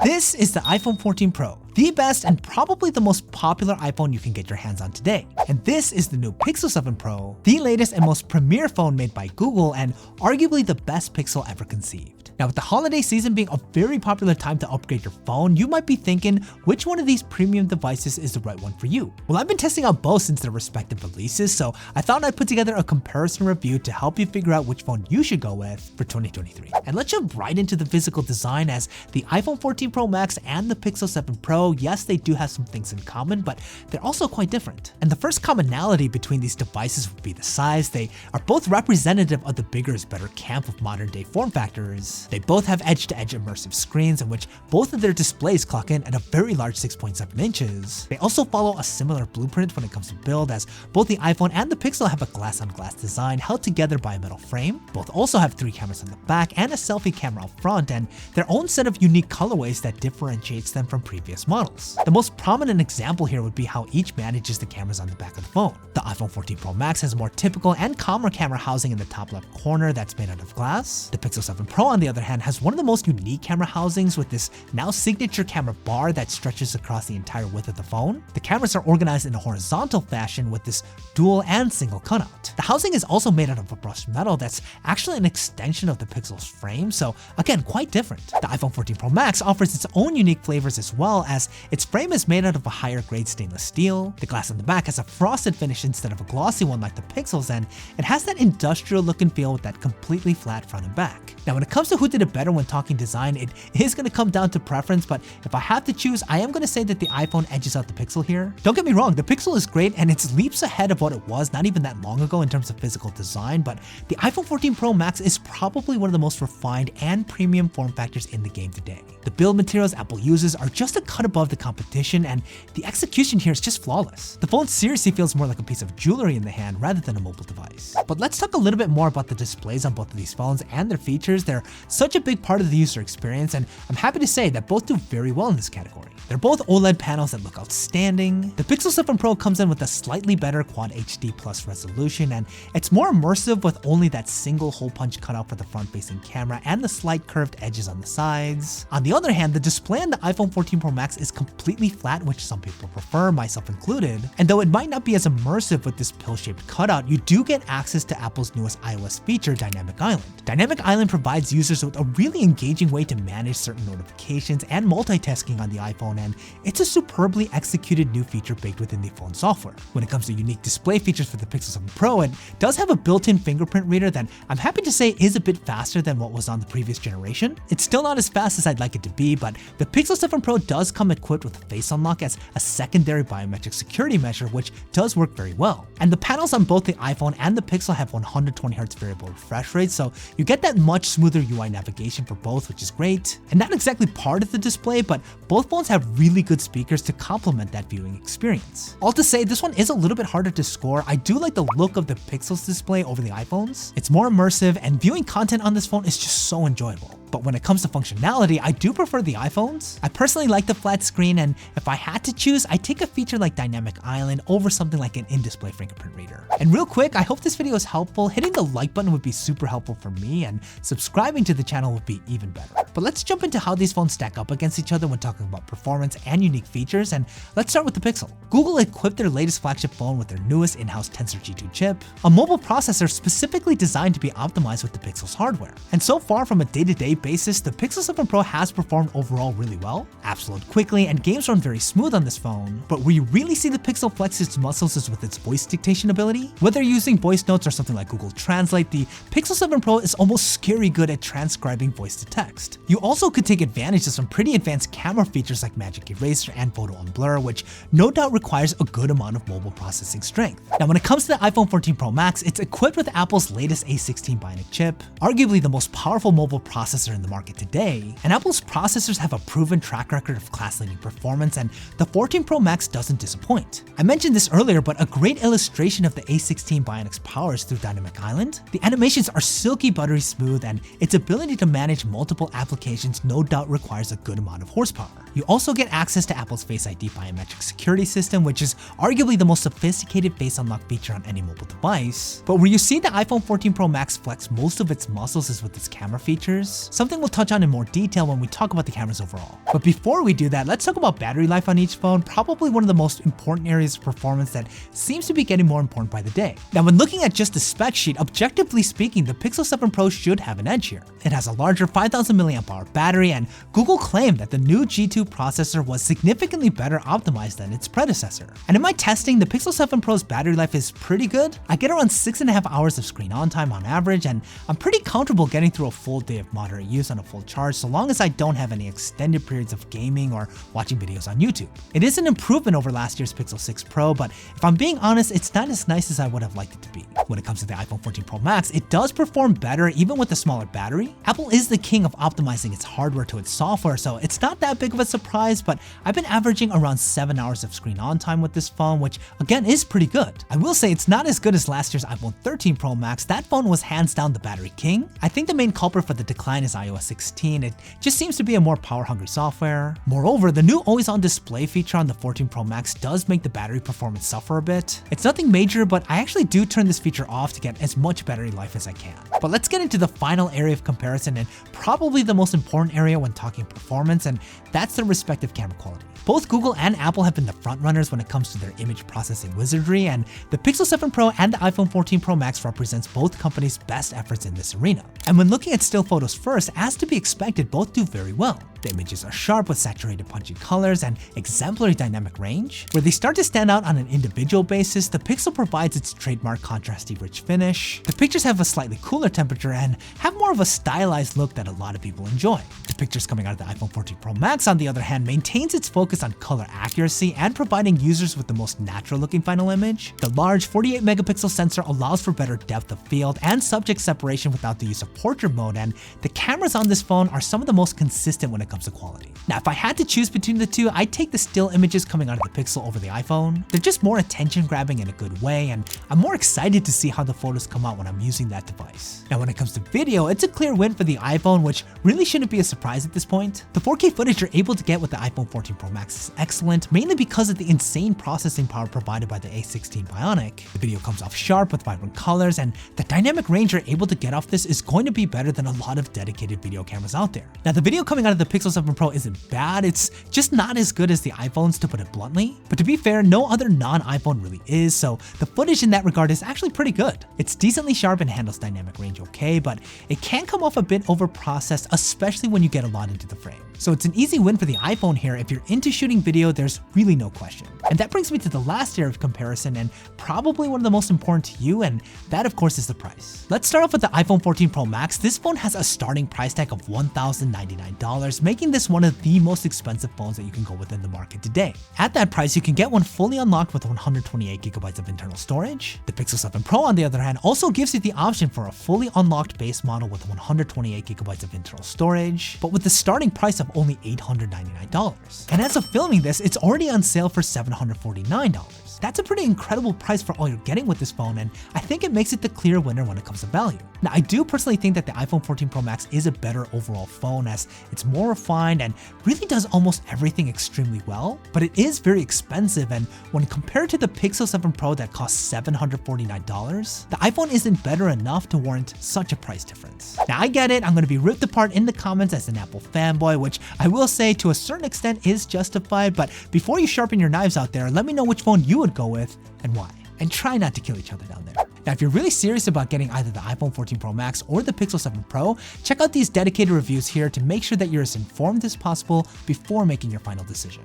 This is the iPhone 14 Pro, the best and probably the most popular iPhone you can get your hands on today. And this is the new Pixel 7 Pro, the latest and most premier phone made by Google and arguably the best Pixel ever conceived. Now, with the holiday season being a very popular time to upgrade your phone, you might be thinking which one of these premium devices is the right one for you. Well, I've been testing out both since their respective releases, so I thought I'd put together a comparison review to help you figure out which phone you should go with for 2023. And let's jump right into the physical design, as the iPhone 14 Pro Max and the Pixel 7 Pro, yes, they do have some things in common, but they're also quite different. And the first commonality between these devices would be the size. They are both representative of the bigger is better camp of modern day form factors. They both have edge-to-edge immersive screens in which both of their displays clock in at a very large 6.7 inches. They also follow a similar blueprint when it comes to build, as both the iPhone and the Pixel have a glass-on-glass design held together by a metal frame. Both also have 3 cameras on the back and a selfie camera up front, and their own set of unique colorways that differentiates them from previous models. The most prominent example here would be how each manages the cameras on the back of the phone. The iPhone 14 Pro Max has a more typical and calmer camera housing in the top left corner that's made out of glass. The Pixel 7 Pro, on the other hand, has one of the most unique camera housings with this now signature camera bar that stretches across the entire width of the phone. The cameras are organized in a horizontal fashion with this dual and single cutout. The housing is also made out of a brushed metal that's actually an extension of the Pixel's frame, so again, quite different. The iPhone 14 Pro Max offers its own unique flavors as well, as its frame is made out of a higher grade stainless steel. The glass on the back has a frosted finish instead of a glossy one like the Pixel's, and it has that industrial look and feel with that completely flat front and back. Now, when it comes to who did it better when talking design, it is going to come down to preference, but if I have to choose, I am going to say that the iPhone edges out the Pixel here. Don't get me wrong, the Pixel is great and it's leaps ahead of what it was not even that long ago in terms of physical design, but the iPhone 14 Pro Max is probably one of the most refined and premium form factors in the game today. The build materials Apple uses are just a cut above the competition, and the execution here is just flawless. The phone seriously feels more like a piece of jewelry in the hand rather than a mobile device. But let's talk a little bit more about the displays on both of these phones and their features. They're such a big part of the user experience, and I'm happy to say that both do very well in this category. They're both OLED panels that look outstanding. The Pixel 7 Pro comes in with a slightly better Quad HD Plus resolution, and it's more immersive with only that single hole punch cutout for the front-facing camera and the slight curved edges on the sides. On the other hand, the display on the iPhone 14 Pro Max is completely flat, which some people prefer, myself included. And though it might not be as immersive with this pill-shaped cutout, you do get access to Apple's newest iOS feature, Dynamic Island. Dynamic Island provides users with a really engaging way to manage certain notifications and multitasking on the iPhone, and it's a superbly executed new feature baked within the phone software. When it comes to unique display features for the Pixel 7 Pro, it does have a built-in fingerprint reader that I'm happy to say is a bit faster than what was on the previous generation. It's still not as fast as I'd like it to be, but the Pixel 7 Pro does come equipped with Face Unlock as a secondary biometric security measure, which does work very well. And the panels on both the iPhone and the Pixel have 120Hz variable refresh rates, so you get that much smoother UI navigation for both, which is great. And not exactly part of the display, but both phones have really good speakers to complement that viewing experience. All to say, this one is a little bit harder to score. I do like the look of the Pixel's display over the iPhone's. It's more immersive, and viewing content on this phone is just so enjoyable. But when it comes to functionality, I do prefer the iPhones. I personally like the flat screen, and if I had to choose, I'd take a feature like Dynamic Island over something like an in-display fingerprint reader. And real quick, I hope this video is helpful. Hitting the like button would be super helpful for me, and subscribing to the channel would be even better. But let's jump into how these phones stack up against each other when talking about performance and unique features, and let's start with the Pixel. Google equipped their latest flagship phone with their newest in-house Tensor G2 chip, a mobile processor specifically designed to be optimized with the Pixel's hardware. And so far, from a day-to-day basis, the Pixel 7 Pro has performed overall really well. Apps load quickly and games run very smooth on this phone, but where you really see the Pixel flex its muscles is with its voice dictation ability. Whether you're using voice notes or something like Google Translate, the Pixel 7 Pro is almost scary good at transcribing voice to text. You also could take advantage of some pretty advanced camera features like Magic Eraser and Photo on Blur, which no doubt requires a good amount of mobile processing strength. Now, when it comes to the iPhone 14 Pro Max, it's equipped with Apple's latest A16 Bionic chip, arguably the most powerful mobile processor in the market today, and Apple's processors have a proven track record of class-leading performance, and the 14 Pro Max doesn't disappoint. I mentioned this earlier, but a great illustration of the A16 Bionic's powers through Dynamic Island. The animations are silky buttery smooth, and its ability to manage multiple applications no doubt requires a good amount of horsepower. You also get access to Apple's Face ID biometric security system, which is arguably the most sophisticated face unlock feature on any mobile device. But where you see the iPhone 14 Pro Max flex most of its muscles is with its camera features. something we'll touch on in more detail when we talk about the cameras overall. But before we do that, let's talk about battery life on each phone, probably one of the most important areas of performance that seems to be getting more important by the day. Now, when looking at just the spec sheet, objectively speaking, the Pixel 7 Pro should have an edge here. It has a larger 5000 mAh battery, and Google claimed that the new G2 processor was significantly better optimized than its predecessor. And in my testing, the Pixel 7 Pro's battery life is pretty good. I get around 6.5 hours of screen on time on average, and I'm pretty comfortable getting through a full day of moderate use on a full charge so long as I don't have any extended periods of gaming or watching videos on YouTube. It is an improvement over last year's Pixel 6 Pro, but if I'm being honest, it's not as nice as I would have liked it to be. When it comes to the iPhone 14 Pro Max, it does perform better even with a smaller battery. Apple is the king of optimizing its hardware to its software, so it's not that big of a surprise, but I've been averaging around 7 hours of screen on time with this phone, which again is pretty good. I will say it's not as good as last year's iPhone 13 Pro Max. That phone was hands down the battery king. I think the main culprit for the decline is iOS 16. It just seems to be a more power-hungry software. Moreover, the new always-on display feature on the 14 Pro Max does make the battery performance suffer a bit. It's nothing major, but I actually do turn this feature off to get as much battery life as I can. But let's get into the final area of comparison and probably the most important area when talking performance, and that's the respective camera quality. Both Google and Apple have been the frontrunners when it comes to their image processing wizardry, and the Pixel 7 Pro and the iPhone 14 Pro Max represents both companies' best efforts in this arena. And when looking at still photos first, as to be expected, both do very well. The images are sharp with saturated punchy colors and exemplary dynamic range. Where they start to stand out on an individual basis, the Pixel provides its trademark contrasty rich finish. The pictures have a slightly cooler temperature and have more of a stylized look that a lot of people enjoy. The pictures coming out of the iPhone 14 Pro Max, on the other hand, maintains its focus on color accuracy and providing users with the most natural looking final image. The large 48 megapixel sensor allows for better depth of field and subject separation without the use of portrait mode, and the cameras on this phone are some of the most consistent when it comes to quality. Now, if I had to choose between the two, I'd take the still images coming out of the Pixel over the iPhone. They're just more attention grabbing in a good way, and I'm more excited to see how the photos come out when I'm using that device. Now, when it comes to video, it's a clear win for the iPhone, which really shouldn't be a surprise at this point. The 4K footage you're able to get with the iPhone 14 Pro Max is excellent, mainly because of the insane processing power provided by the A16 Bionic. The video comes off sharp with vibrant colors, and the dynamic range you're able to get off this is going to be better than a lot of dedicated video cameras out there. Now, the video coming out of the Pixel 7 Pro isn't bad, it's just not as good as the iPhones, to put it bluntly. But to be fair, no other non-iPhone really is, so the footage in that regard is actually pretty good. It's decently sharp and handles dynamic range okay, but it can come off a bit overprocessed, especially when you get a lot into the frame. So it's an easy win for the iPhone here. If you're into shooting video, there's really no question. And that brings me to the last area of comparison, and probably one of the most important to you, and that of course is the price. Let's start off with the iPhone 14 Pro Max. This phone has a starting price tag of $1,099, making this one of the most expensive phones that you can go with in the market today. At that price, you can get one fully unlocked with 128 gigabytes of internal storage. The Pixel 7 Pro, on the other hand, also gives you the option for a fully unlocked base model with 128 gigabytes of internal storage, but with the starting price of only $899. And as of filming this, it's already on sale for $749. That's a pretty incredible price for all you're getting with this phone, and I think it makes it the clear winner when it comes to value. Now, I do personally think that the iPhone 14 Pro Max is a better overall phone, as it's more refined and really does almost everything extremely well, but it is very expensive, and when compared to the Pixel 7 Pro that costs $749, the iPhone isn't better enough to warrant such a price difference. Now, I get it, I'm going to be ripped apart in the comments as an Apple fanboy, which I will say to a certain extent is justified, but before you sharpen your knives out there, let me know which phone you would go with and why. And try not to kill each other down there. Now, if you're really serious about getting either the iPhone 14 Pro Max or the Pixel 7 Pro, check out these dedicated reviews here to make sure that you're as informed as possible before making your final decision.